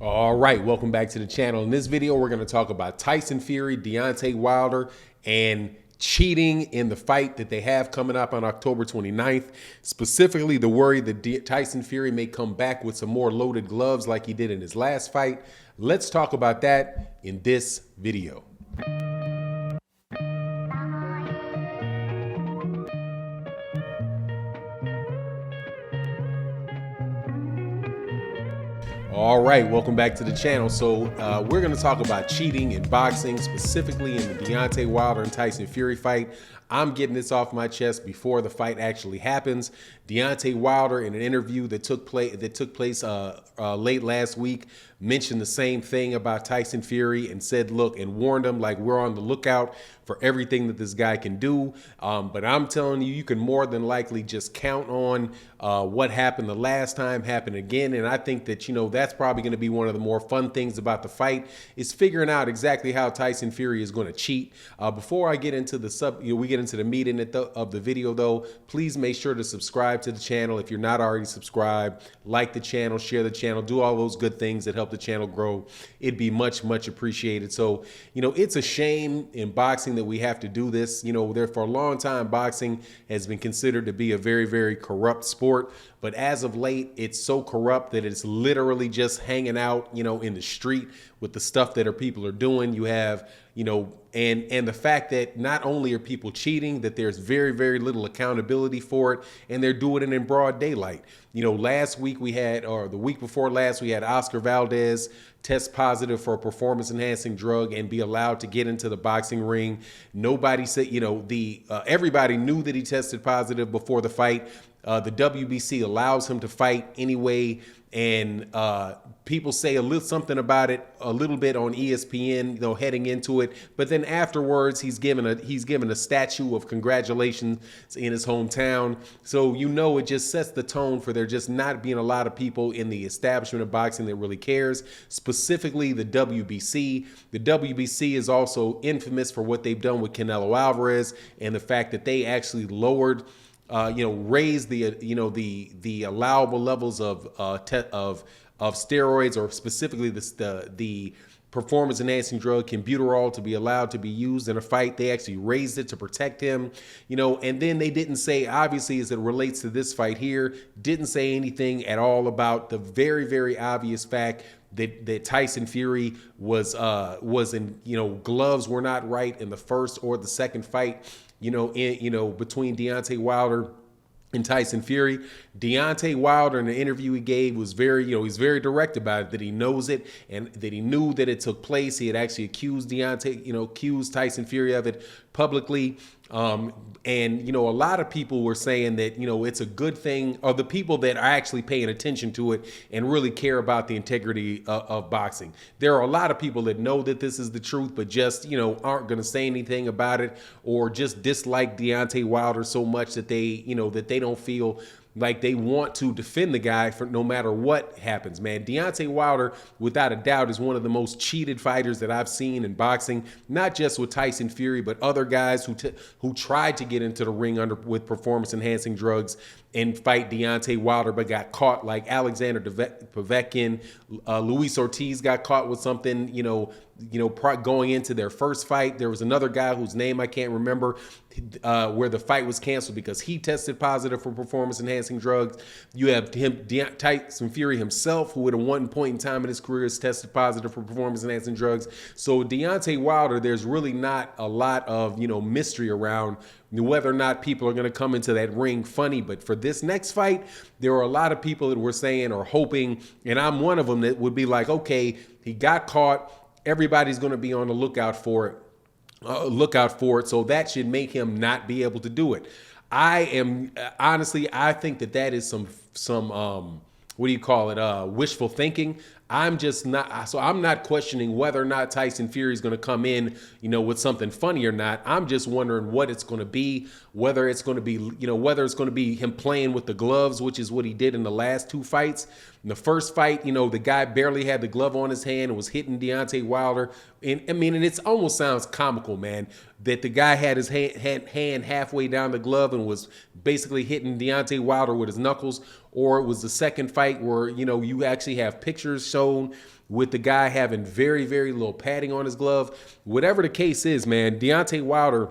All right, welcome back to the channel. In this video, we're going to talk about Tyson Fury, Deontay Wilder, and cheating in the fight that they have coming up on October 29th. Specifically, the worry that Tyson Fury may come back with some more loaded gloves like he did in his last fight. Let's talk about that in this video. All right, welcome back to the channel. So we're going to talk about cheating in boxing, specifically in the Deontay Wilder and Tyson Fury fight. I'm getting this off my chest before the fight actually happens. Deontay Wilder, in an interview that took place late last week, mentioned the same thing about Tyson Fury and said, look, and warned him, like, we're on the lookout for everything that this guy can do. But I'm telling you, you can more than likely just count on what happened the last time happen again. And I think that, you know, that's probably going to be one of the more fun things about the fight, is figuring out exactly how Tyson Fury is going to cheat. Before I get into the we get into the meat in it of the video, though, please make sure to subscribe to the channel if you're not already subscribed. Like the channel, share the channel, do all those good things that help the channel grow. It'd be much appreciated. So, you know, it's a shame in boxing that we have to do this. You know, there for a long time, boxing has been considered to be a very corrupt sport. But as of late, it's so corrupt that it's literally just hanging out, you know, in the street with the stuff that people are doing. You have, you know, and the fact that not only are people cheating, that there's very little accountability for it, and they're doing it in broad daylight. You know, last week we had, or the week before last, we had Oscar Valdez test positive for a performance-enhancing drug and be allowed to get into the boxing ring. Nobody said, you know, everybody knew that he tested positive before the fight. The WBC allows him to fight anyway, and people say something about it a little bit on ESPN, you know, heading into it. But then afterwards, he's given a statue of congratulations in his hometown. So, you know, it just sets the tone for there just not being a lot of people in the establishment of boxing that really cares. Specifically, the WBC. The WBC is also infamous for what they've done with Canelo Alvarez and the fact that they actually lowered, raised the allowable levels of steroids, or specifically the performance enhancing drug Cumbuterol, to be allowed to be used in a fight. They actually raised it to protect him, you know. And then they didn't say, obviously, as it relates to this fight here, didn't say anything at all about the very obvious fact that Tyson Fury was in, you know, gloves were not right in the first or the second fight, between Deontay Wilder and Tyson Fury. Deontay Wilder, in the interview he gave, was he's very direct about it, that he knows it and that he knew that it took place. He had actually accused Tyson Fury of it publicly. And, you know, a lot of people were saying that, you know, it's a good thing, or the people that are actually paying attention to it and really care about the integrity of boxing. There are a lot of people that know that this is the truth, but just, you know, aren't going to say anything about it, or just dislike Deontay Wilder so much that they don't feel like they want to defend the guy for no matter what happens, man. Deontay Wilder, without a doubt, is one of the most cheated fighters that I've seen in boxing, not just with Tyson Fury, but other guys who tried to get into the ring with performance-enhancing drugs and fight Deontay Wilder, but got caught, like Alexander Povetkin. Luis Ortiz got caught with something, going into their first fight. There was another guy whose name I can't remember, where the fight was canceled because he tested positive for performance-enhancing drugs. You have Tyson Fury himself, who at one point in time in his career has tested positive for performance-enhancing drugs. So Deontay Wilder, there's really not a lot of, mystery around whether or not people are going to come into that ring funny. But for this next fight, there are a lot of people that were saying or hoping, and I'm one of them, that would be like, okay, he got caught. Everybody's going to be on the lookout for it. So that should make him not be able to do it. Honestly, I think that is some wishful thinking. I'm not questioning whether or not Tyson Fury is going to come in, with something funny or not. I'm just wondering what it's going to be, whether it's going to be him playing with the gloves, which is what he did in the last two fights. In the first fight, the guy barely had the glove on his hand and was hitting Deontay Wilder. And it almost sounds comical, man, that the guy had his hand halfway down the glove and was basically hitting Deontay Wilder with his knuckles. Or it was the second fight where, you actually have pictures shown with the guy having very, very little padding on his glove. Whatever the case is, man, Deontay Wilder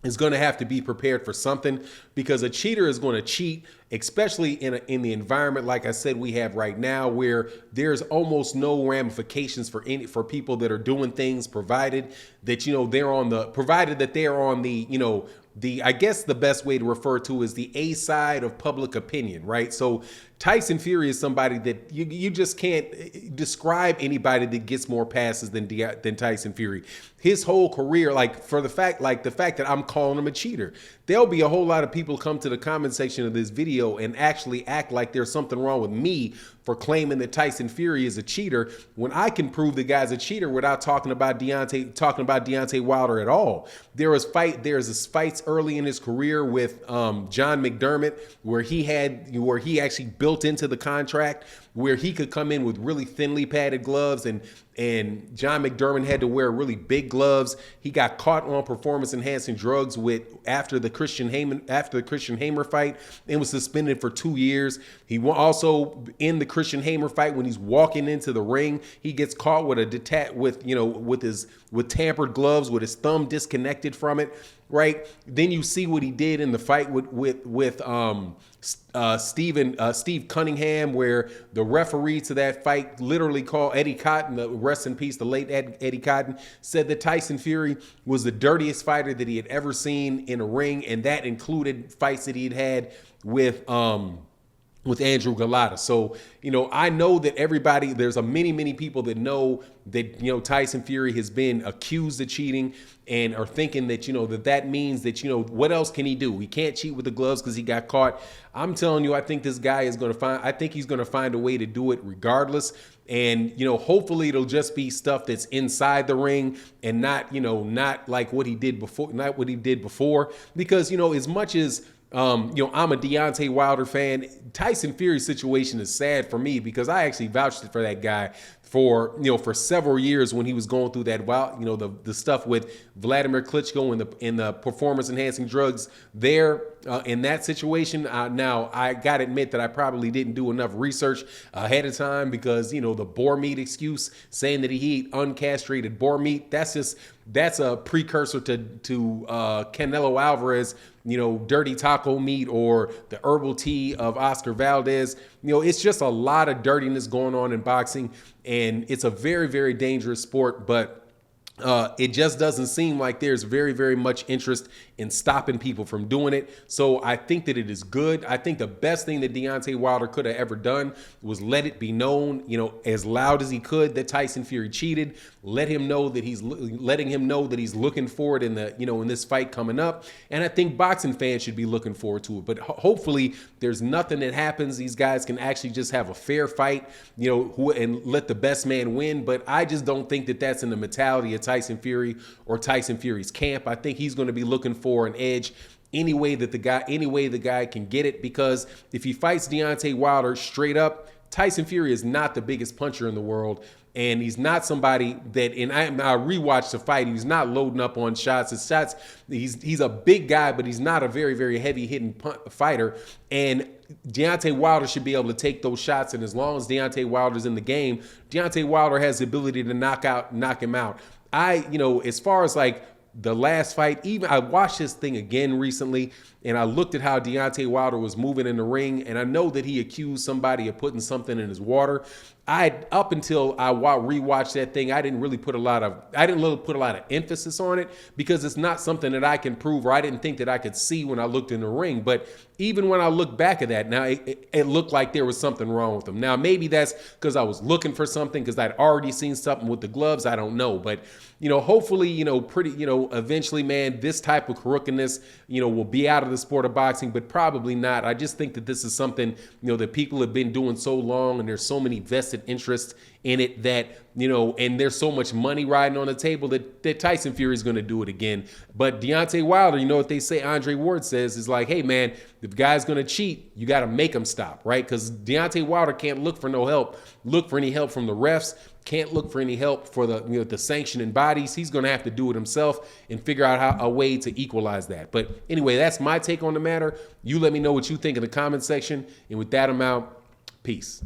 is going to have to be prepared for something, because a cheater is going to cheat, especially in the environment like I said we have right now, where there's almost no ramifications for people that are doing things, provided that they are on the I guess the best way to refer to is the A side of public opinion, right? So Tyson Fury is somebody that you just can't describe anybody that gets more passes than Tyson Fury. His whole career, the fact that I'm calling him a cheater, there'll be a whole lot of people come to the comment section of this video and actually act like there's something wrong with me for claiming that Tyson Fury is a cheater, when I can prove the guy's a cheater without talking about Deontay Wilder at all. There's fights early in his career with John McDermott where he actually built into the contract where he could come in with really thinly padded gloves, and John McDermott had to wear really big gloves. He got caught on performance enhancing drugs after the Christian Hamer fight and was suspended for 2 years. He also in the Christian Hamer fight, when he's walking into the ring, he gets caught with with tampered gloves, with his thumb disconnected from it. Right. Then you see what he did in the fight with Steve Cunningham, where the referee to that fight literally called Eddie Cotton, rest in peace, the late Eddie Cotton, said that Tyson Fury was the dirtiest fighter that he had ever seen in a ring, and that included fights that he'd had with Andrew Galata. So, I know that there's many people that know that, Tyson Fury has been accused of cheating and are thinking that, that means that, what else can he do? He can't cheat with the gloves because he got caught. I'm telling you, I think this guy he's going to find a way to do it regardless. And, hopefully it'll just be stuff that's inside the ring and not like what he did before, because, as much as, I'm a Deontay Wilder fan, Tyson Fury's situation is sad for me because I actually vouched for that guy for several years when he was going through that the stuff with Vladimir Klitschko and the performance enhancing drugs there in that situation. Now I gotta admit that I probably didn't do enough research ahead of time, because the boar meat excuse, saying that he ate uncastrated boar meat, that's a precursor to Canelo Alvarez, dirty taco meat, or the herbal tea of Oscar Valdez. It's just a lot of dirtiness going on in boxing, and it's a very, very dangerous sport, but it just doesn't seem like there's very, very much interest in stopping people from doing it. So I think that it is good. I think the best thing that Deontay Wilder could have ever done was let it be known, as loud as he could, that Tyson Fury cheated. Letting him know that he's looking forward in this fight coming up. And I think boxing fans should be looking forward to it. But hopefully there's nothing that happens. These guys can actually just have a fair fight, and let the best man win. But I just don't think that that's in the mentality of Tyson Fury or Tyson Fury's camp. I think he's going to be looking for an edge any way the guy can get it, because if he fights Deontay Wilder straight up, Tyson Fury is not the biggest puncher in the world. And he's not somebody that, and I rewatched the fight, he's not loading up on shots. He's a big guy, but he's not a very, very heavy hitting fighter. And Deontay Wilder should be able to take those shots. And as long as Deontay Wilder's in the game, Deontay Wilder has the ability to knock him out. As far as the last fight, even I watched this thing again recently, and I looked at how Deontay Wilder was moving in the ring, and I know that he accused somebody of putting something in his water. Up until I rewatched that thing, I didn't really put a lot of emphasis on it, because it's not something that I can prove, or I didn't think that I could see when I looked in the ring. But even when I look back at that now, it looked like there was something wrong with him. Now maybe that's because I was looking for something, because I'd already seen something with the gloves. I don't know, but hopefully, eventually, man, this type of crookedness, will be out of the sport of boxing, but probably not. I just think that this is something, that people have been doing so long, and there's so many vested interests in it that, and there's so much money riding on the table that Tyson Fury is going to do it again. But Deontay Wilder, what they say, Andre Ward says, is like, hey, man, if the guy's going to cheat, you got to make him stop, right? Because Deontay Wilder can't look for any help from the refs, can't look for any help for the sanctioning bodies. He's going to have to do it himself and figure out a way to equalize that. But anyway, that's my take on the matter. You let me know what you think in the comment section. And with that, I'm out. Peace.